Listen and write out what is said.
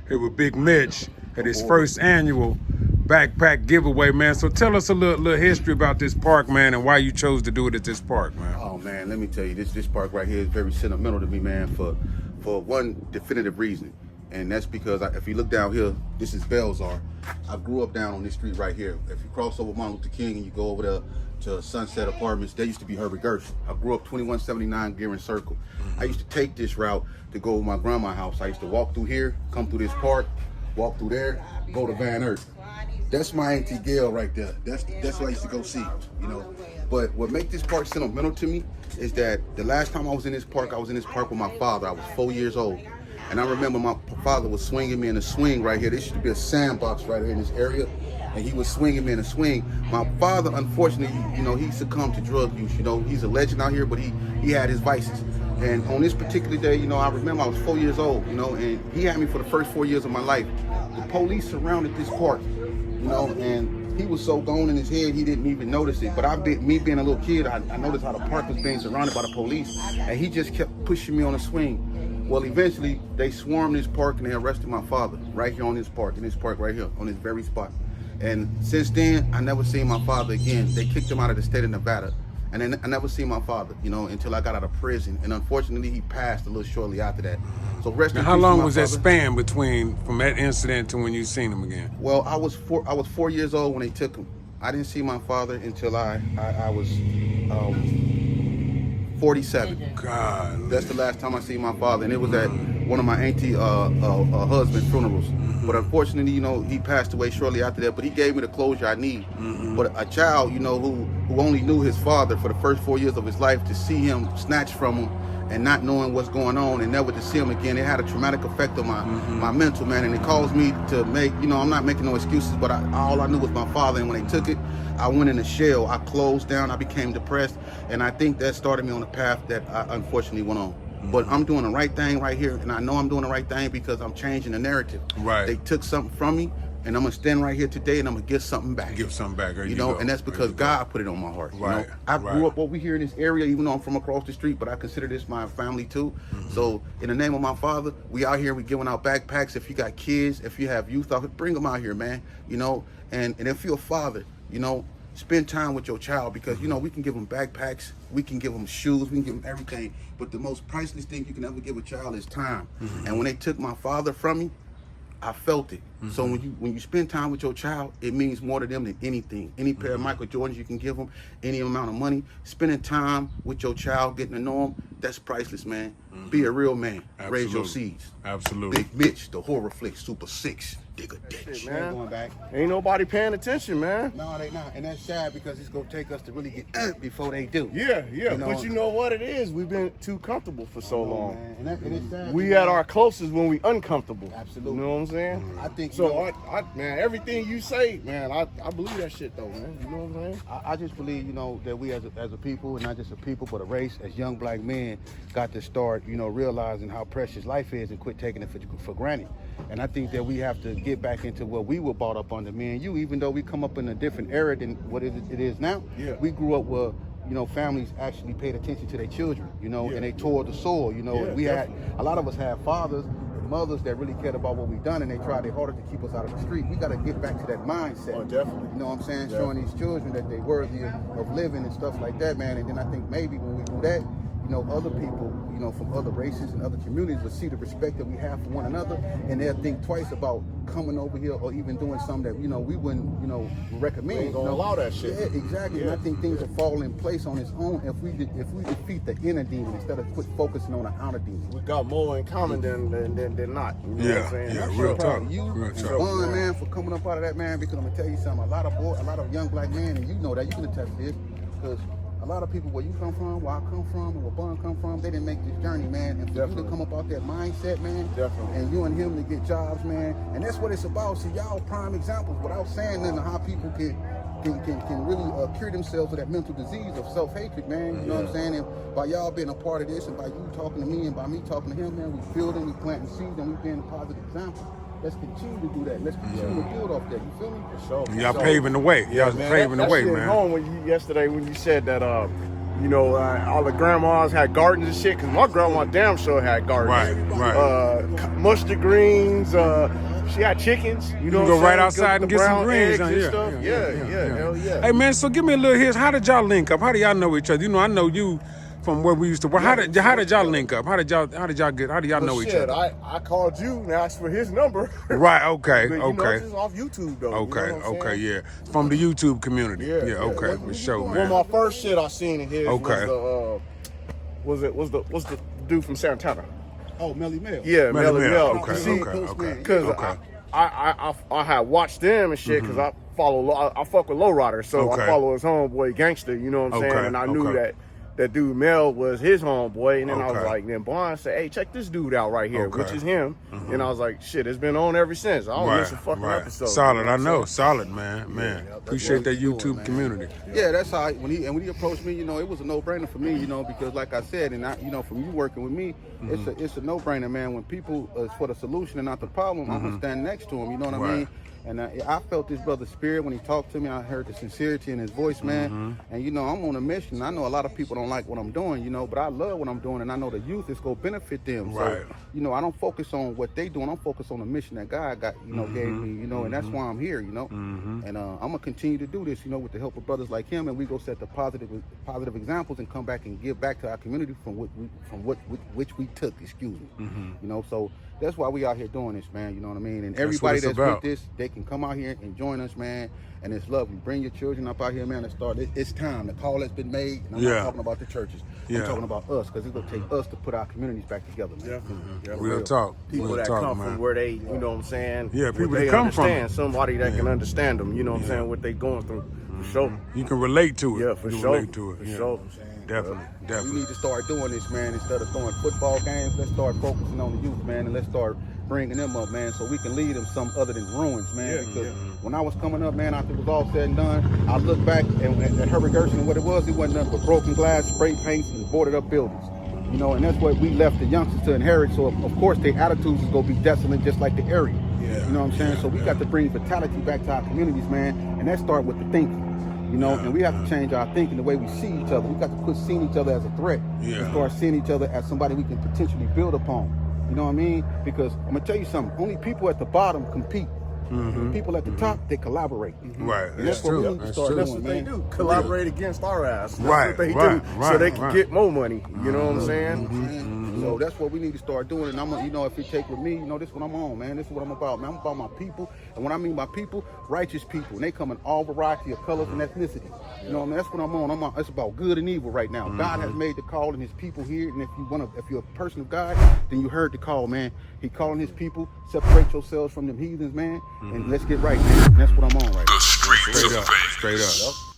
here with Big Mitch at his first annual backpack giveaway, man. So tell us a little history about this park, man, and why you chose to do it at this park, man. Oh man, let me tell you, this park right here is very sentimental to me, man, for one definitive reason. And that's because if you look down here, this is Belzar. I grew up down on this street right here. If you cross over Martin Luther King and you go over there to Sunset Apartments, there used to be Herbert Gershon. I grew up 2179 Gearing Circle. I used to take this route to go to my grandma's house. I used to walk through here, come through this park, walk through there, go to Van Earth. That's my Auntie Gail right there. That's what I used to go see, you know. But what makes this park sentimental to me is that the last time I was in this park with my father. I was 4 years old. And I remember my father was swinging me in a swing right here. There used to be a sandbox right here in this area. And he was swinging me in a swing. My father, unfortunately, you know, he succumbed to drug use. You know, he's a legend out here, but he had his vices. And on this particular day, you know, I remember I was 4 years old, you know, and he had me for the first 4 years of my life. The police surrounded this park, you know, and he was so gone in his head, he didn't even notice it. But me being a little kid, I noticed how the park was being surrounded by the police. And he just kept pushing me on a swing. Well, eventually, they swarmed this park and they arrested my father right here on this park, in this park right here, on this very spot. And since then, I never seen my father again. They kicked him out of the state of Nevada. And then I never seen my father, you know, until I got out of prison. And unfortunately, he passed a little shortly after that. So rest in peace. How long was that span from that incident to when you seen him again? Well, I was 4 years old when they took him. I didn't see my father until I was 47. God. That's the last time I see my father, and it was at one of my auntie husband's funerals. But unfortunately, you know, he passed away shortly after that. But he gave me the closure I need. But a child, you know, who only knew his father for the first 4 years of his life, to see him snatched from him and not knowing what's going on and never to see him again, it had a traumatic effect on my mental, man. And it caused me to make, you know, I'm not making no excuses, but all I knew was my father. And when they took it, I went in a shell. I closed down. I became depressed. And I think that started me on the path that I unfortunately went on. But I'm doing the right thing right here, and I know I'm doing the right thing because I'm changing the narrative. Right. They took something from me, and I'm gonna stand right here today, and I'm gonna give something back. Give something back. You know, and that's because God put it on my heart. Right. You know? I grew up over here in this area, even though I'm from across the street, but I consider this my family too. So in the name of my father, we out here, we giving out backpacks. If you got kids, if you have youth out here, bring them out here, man. You know, and if you're a father, you know, spend time with your child, because, you know, we can give them backpacks, we can give them shoes, we can give them everything, but the most priceless thing you can ever give a child is time. And when they took my father from me, I felt it. So when you spend time with your child, it means more to them than anything. Any pair of Michael Jordans you can give them, any amount of money, spending time with your child, getting to know them, that's priceless, man. Be a real man. Absolutely. Raise your seeds. Absolutely. Big Mitch, the horror flick, Super 6. Dig a ditch. Shit, man. Going back. Ain't nobody paying attention, man. No, they not. And that's sad because it's going to take us to really get before they do. Yeah. You know, But you know what it is? We've been too comfortable for so long. Man. And it's sad. We at our closest when we uncomfortable. Absolutely. You know what I'm saying? I think So, man, everything you say, man, I believe that shit though, man. You know what I'm saying? I just believe, you know, that we as a people, and not just a people, but a race, as young black men, got to start, you know, realizing how precious life is and quit taking it for granted. And I think that we have to get back into what we were brought up under, me and you, even though we come up in a different era than what it is now. Yeah. We grew up where, you know, families actually paid attention to their children, you know, and they towed the soil, you know. Yeah, and we had, a lot of us had fathers, mothers that really cared about what we done, and they tried their hardest to keep us out of the street. We got to get back to that mindset. Oh, definitely. You know what I'm saying? Yeah. Showing these children that they're worthy of living and stuff like that, man. And then I think maybe when we do that, you know, other people, you know, from other races and other communities will see the respect that we have for one another, and they'll think twice about coming over here or even doing something that, you know, we wouldn't, you know, recommend. We ain't gonna allow that shit. Yeah, exactly. Yeah. And I think things will fall in place on its own if we defeat the inner demon instead of quit focusing on the outer demon. We got more in common than not. You know what I'm saying? Yeah, I'm real so proud talk. of you Real and talk. Juan, man, for coming up out of that, man, because I'm gonna tell you something. A lot of young black men, and you know that, you can attest to this, because a lot of people where you come from, where I come from, and where Bun come from, they didn't make this journey, man. And for you to come up out that mindset, man, and you and him to get jobs, man, and that's what it's about. See, y'all prime examples, without saying nothing, how people can really cure themselves of that mental disease of self-hatred, man. You know what I'm saying? And by y'all being a part of this, and by you talking to me, and by me talking to him, man, we building, we planting seeds, and we being a positive example. Let's continue to do that. Let's continue to build off that. You feel me? Y'all paving the way. Y'all paving the way, man. Home yesterday when you said that You know, all the grandmas had gardens and shit. Cause my grandma damn sure had gardens. Right. Mustard greens. She had chickens. You know, You go right outside and get some greens. Yeah, hell yeah. Hey man, so give me a little history. How did y'all link up? How do y'all know each other? You know, I know you from where we used to work. How did y'all link up? How do y'all know each other? I called you and asked for his number. Right. Okay. But, okay. This is off YouTube though. Okay. You know what I'm okay. saying? Yeah. From the YouTube community. Yeah. Okay. For sure, One man. of my first shit I seen in his Okay. was the dude from Santana. Oh, Melly Mel. Yeah, Melly Melly Mel. Mel. Okay. See, Okay. Because I had watched them and shit because I fuck with Lowrider, so Okay. I follow his homeboy Gangster, you know what I'm saying? Okay, And I knew okay. that dude Mel was his homeboy, and then I was Okay. like, then Bond said, hey, check this dude out right here, Okay. which is him. And I was like, shit, it's been on ever since. I don't miss a fucking episode. Solid, you know I what I'm know. saying? Solid, man. Appreciate that YouTube community. Yeah, that's how. When he approached me, you know, it was a no-brainer for me, you know, because like I said, and I, you know, from you working with me, it's a no-brainer, man. When people is for the solution and not the problem, I'm gonna stand next to him. You know what I mean? And I felt this brother's spirit when he talked to me. I heard the sincerity in his voice, man. And you know, I'm on a mission. I know a lot of people don't like what I'm doing, you know, but I love what I'm doing, and I know the youth is gonna benefit them. Right. So, you know, I don't focus on what they doing. I'm focused on the mission that God got, you know, gave me, you know, and that's why I'm here, you know. And I'm gonna continue to do this, you know, with the help of brothers like him, and we go set the positive examples and come back and give back to our community from which we took. Excuse me. You know, so that's why we out here doing this, man. You know what I mean? And everybody that's with this, they can come out here and join us, man. And it's lovely. Bring your children up out here, man, and start. It's time. The call has been made. And I'm not talking about the churches. I'm talking about us, because it's gonna take us to put our communities back together, man. Real talk. People Real that talk, come man. from where they, you know what I'm saying? Yeah, people where they that come from understand. Somebody that can understand them, you know what I'm saying, what they going through. For sure. You can relate to it. Yeah, for you can sure. relate to it. For yeah. sure. Definitely. We need to start doing this, man. Instead of throwing football games, let's start focusing on the youth, man, and let's start bringing them up, man, so we can lead them some other than ruins, man. Because when I was coming up, man, after it was all said and done, I look back at Herbert Gershon and what it wasn't nothing but broken glass, spray paints, and boarded up buildings. You know, and that's what we left the youngsters to inherit. So of course their attitudes is gonna be desolate, just like the area. You know what I'm saying? So we got to bring vitality back to our communities, man, and that start with the thinking. You know, and we have to change our thinking, the way we see each other. We got to quit seeing each other as a threat and start seeing each other as somebody we can potentially build upon. You know what I mean? Because I'm gonna tell you something. Only people at the bottom compete. People at the top, they collaborate. Right. And that's what we need to start doing, That's what they do. Collaborate against our ass. That's Right, what they right, do. right, So they can right. get more money. You know what I'm saying? So that's what we need to start doing. And I'm gonna, you know, if you take with me, you know, this is what I'm on, man. This is what I'm about, man. I'm about my people. And when I mean by people, righteous people. And they come in all variety of colors and ethnicity. You know what I mean? That's what I'm on. It's about good and evil right now. God has made the call and his people here. And if you're a person of God, then you heard the call, man. He calling his people, separate yourselves from them heathens, man. And let's get right, man. And that's what I'm on right now. Straight up.